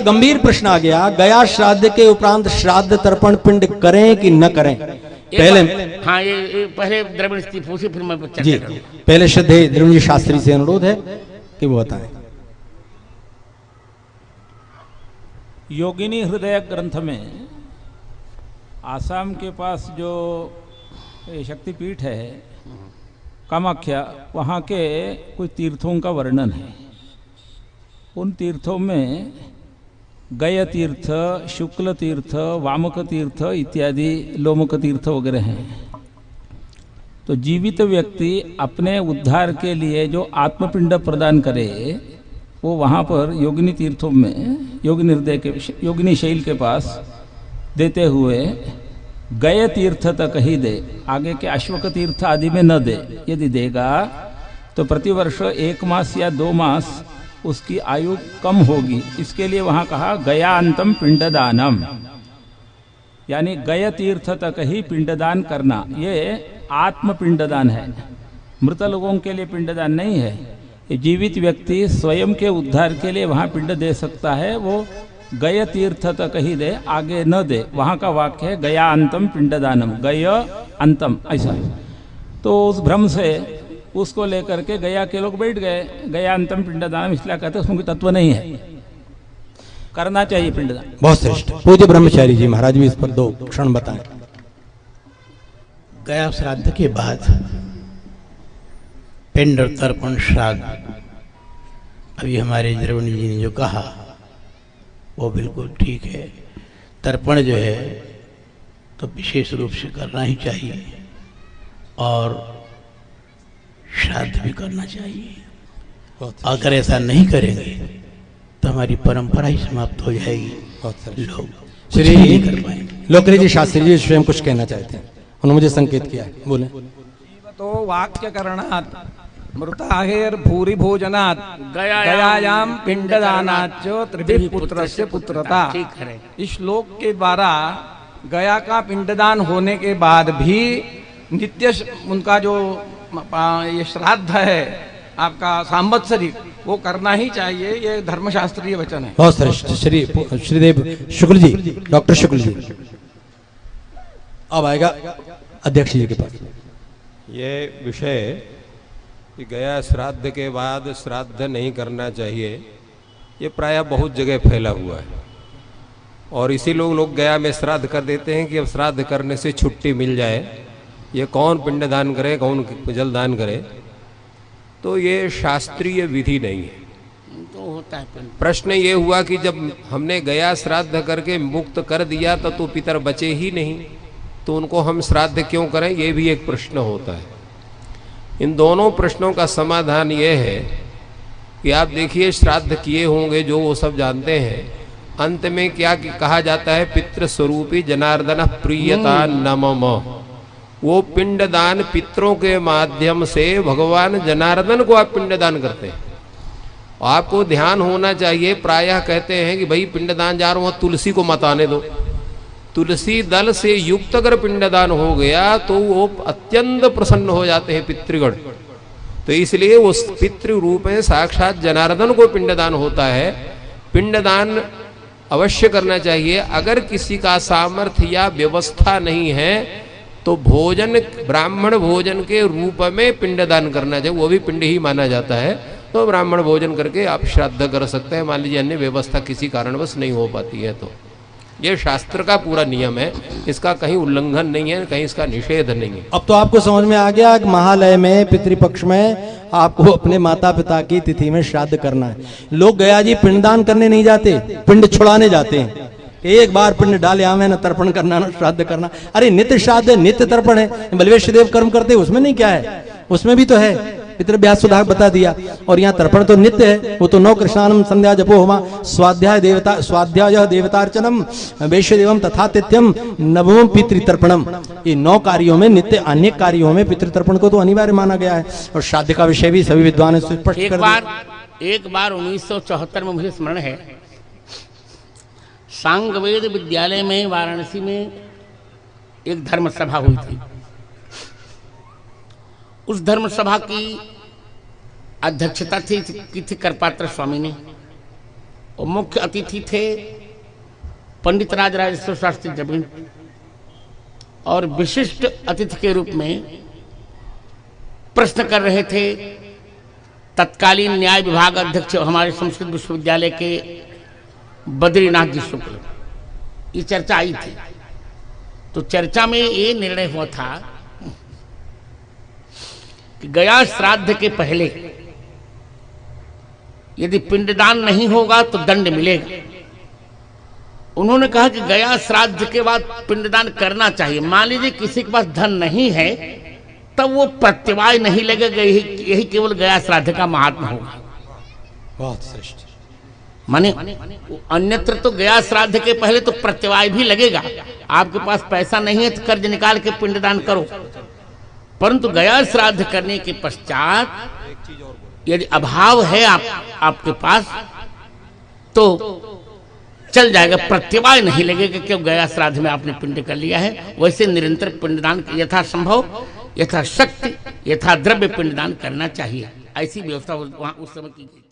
गंभीर प्रश्न आ गया, गया श्राद्ध के उपरांत श्राद्ध तर्पण पिंड करें कि न करें? पहले हाँ ये पहले द्रविड़ स्थिति पूछी, फिर मैं जी पहले श्रद्धेय द्रविड़ शास्त्री से अनुरोध है कि वो बताएं। योगिनी हृदय ग्रंथ में आसाम के पास जो शक्तिपीठ है कामाख्या, वहाँ के कुछ तीर्थों का वर्णन है। उन तीर्थों में गय तीर्थ, शुक्ल तीर्थ, वामक तीर्थ इत्यादि, लोमक तीर्थ वगैरह हैं। तो जीवित व्यक्ति अपने उद्धार के लिए जो आत्मपिंड प्रदान करे वो वहाँ पर योगिनी तीर्थों में योगिनी हृदय के योगिनी शैल के पास देते हुए गय तीर्थ तक ही दे, आगे के अश्वक तीर्थ आदि में न दे। यदि देगा तो प्रतिवर्ष 1 मास या 2 मास उसकी आयु कम होगी। इसके लिए वहाँ कहा गयान्तम पिंडदानम, यानी गय तीर्थ तक ही पिंडदान करना। ये आत्म पिंडदान है, मृत लोगों के लिए पिंडदान नहीं है। ये जीवित व्यक्ति स्वयं के उद्धार के लिए वहाँ पिंड दे सकता है, वो गय तीर्थ तक ही दे, आगे न दे। वहाँ का वाक्य है गयान्तम पिंडदानम, गय अंतम, ऐसा। तो उस भ्रम से उसको लेकर के गया के लोग बैठ गए, गयान्तम पिंडदानम इसलिए कहते हैं, उसमें कोई तत्व नहीं है, करना चाहिए पिंडदान। बहुत श्रेष्ठ। पूज्य ब्रह्मचारी जी महाराज भी इस पर 2 क्षण बताएं। गया श्राद्ध के बाद पिंड तर्पण श्राद्ध, अभी हमारे द्रविड़ जी ने जो कहा वो बिल्कुल ठीक है। तर्पण जो है तो विशेष रूप से करना ही चाहिए और श्राद्ध भी करना चाहिए। अगर ऐसा नहीं करेंगे तो हमारी परंपरा ही समाप्त हो जाएगी, लोग श्री नहीं कर पाएंगे। लोकरी जी शास्त्री जी स्वयं कुछ कहना चाहते हैं, उन्होंने मुझे संकेत किया है, बोले। तो वाक्य करणात् मृताहेर भूरि भोजनात् गयायाम पिंडदानाच्च त्रिभिः पुत्रस्य पुत्रता। इस श्लोक के द्वारा गया का पिंडदान होने के बाद भी नित्य उनका जो ये श्राद्ध है आपका सांवत्सरिक, वो करना ही चाहिए। ये धर्मशास्त्रीय वचन है। बहुत श्रेष्ठ। श्रीदेव शुक्ल जी, डॉक्टर शुक्ल जी, अब आएगा अध्यक्ष जी के पास। ये विषय कि गया श्राद्ध के बाद श्राद्ध नहीं करना चाहिए, ये प्रायः बहुत जगह फैला हुआ है और इसी लोग गया में श्राद्ध कर देते हैं कि अब श्राद्ध करने से छुट्टी मिल जाए। ये कौन पिंडदान करे, कौन जलदान करे, तो ये शास्त्रीय विधि नहीं है। तो होता है प्रश्न ये हुआ कि जब हमने गया श्राद्ध करके मुक्त कर दिया तो पितर बचे ही नहीं, तो उनको हम श्राद्ध क्यों करें, ये भी एक प्रश्न होता है। इन दोनों प्रश्नों का समाधान ये है कि आप देखिए, श्राद्ध किए होंगे जो वो सब जानते हैं, अंत में क्या कहा जाता है, पितृस्वरूपी जनार्दन प्रियता नमम। वो पिंडदान पितरों के माध्यम से भगवान जनार्दन को आप पिंडदान करते हैं। आपको ध्यान होना चाहिए, प्रायः कहते हैं कि भाई पिंडदान जा रहा हूँ, तुलसी को मत आने दो। तुलसी दल से युक्त अगर पिंडदान हो गया तो वो अत्यंत प्रसन्न हो जाते हैं पितृगण। तो इसलिए उस पितृ रूप में साक्षात जनार्दन को पिंडदान होता है। पिंडदान अवश्य करना चाहिए। अगर किसी का सामर्थ्य या व्यवस्था नहीं है तो भोजन, ब्राह्मण भोजन के रूप में पिंडदान करना चाहिए, वो भी पिंड ही माना जाता है। तो ब्राह्मण भोजन करके आप श्राद्ध कर सकते हैं। मान लीजिए अन्य व्यवस्था किसी कारणवश नहीं हो पाती है, तो ये शास्त्र का पूरा नियम है, इसका कहीं उल्लंघन नहीं है, कहीं इसका निषेध नहीं है। अब तो आपको समझ में आ गया कि महालय में पितृपक्ष में आपको अपने माता पिता की तिथि में श्राद्ध करना है। लोग गया जी पिंडदान करने नहीं जाते, पिंड छुड़ाने जाते हैं। एक बार पिंड डाले आवे न तर्पण करना न श्राद्ध करना। अरे नित्य श्राद्ध है, नित्य तर्पण है। बलवेश देव कर्म करते, उसमें नहीं क्या है, उसमें भी तो है। पितृव्यास सुधार बता दिया। और यहाँ तर्पण तो नित्य है, वो तो 9 कृष्णानम संध्या जपो होमा स्वाध्याय देवतार्चनम वैश्य देवम तथा तिथ्यम नवम पितृतर्पणम। ये 9 कार्यों में नित्य अनेक कार्यों में पितृतर्पण को तो अनिवार्य माना गया है। और श्राद्ध का विषय भी सभी विद्वान स्पष्ट कर दिया। एक बार 1974 में मुझे स्मरण है, सांगवेद विद्यालय में वाराणसी में एक धर्म सभा हुई थी। उस धर्म सभा की अध्यक्षता की थी करपात्र स्वामी ने, और मुख्य अतिथि थे पंडित राजराजेश्वर शास्त्री द्रविड़, और विशिष्ट अतिथि के रूप में प्रश्न कर रहे थे तत्कालीन न्याय विभाग अध्यक्ष हमारे संस्कृत विश्वविद्यालय के बद्रीनाथ जी शुक्ल। ये चर्चा आई थी, तो चर्चा में ये निर्णय हुआ था कि गया श्राद्ध के पहले यदि पिंडदान नहीं होगा तो दंड मिलेगा। उन्होंने कहा कि गया श्राद्ध के बाद पिंडदान करना चाहिए। मान लीजिए किसी के पास धन नहीं है तब वो प्रत्यवाय नहीं लगेगा, यही केवल गया श्राद्ध का महात्मा होगा। बहुत श्रेष्ठ। माने अन्यत्र तो गया श्राद्ध के पहले तो प्रत्यवाय भी लगेगा। आपके पास पैसा नहीं है तो कर्ज निकाल के पिंडदान करो, परंतु गया श्राद्ध करने के पश्चात यदि अभाव है आपके पास तो चल जाएगा, प्रत्यवाय नहीं लगेगा क्यों गया श्राद्ध में आपने पिंड कर लिया है। वैसे निरंतर पिंडदान यथासंभव, यथाशक्ति, यथा द्रव्य पिंडदान करना चाहिए। ऐसी व्यवस्था वहां उस समय की गई।